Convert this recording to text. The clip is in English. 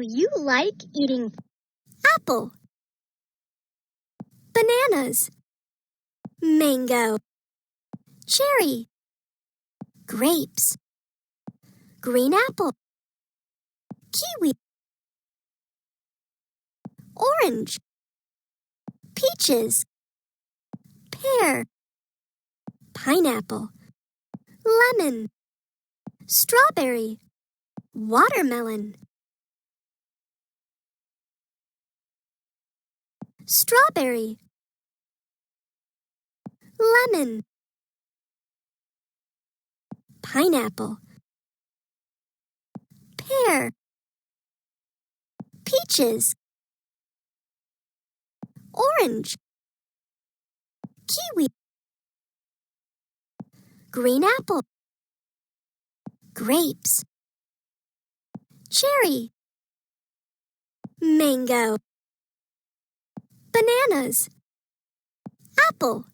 you like eating apple, bananas, mango, cherry, grapes, green apple, kiwi, orange, peaches, pear, pineapple, lemon, strawberry, watermelon, strawberry, lemon, pineapple, pear, peaches, orange, kiwi, green apple, grapes, cherry, mango, bananas, apple.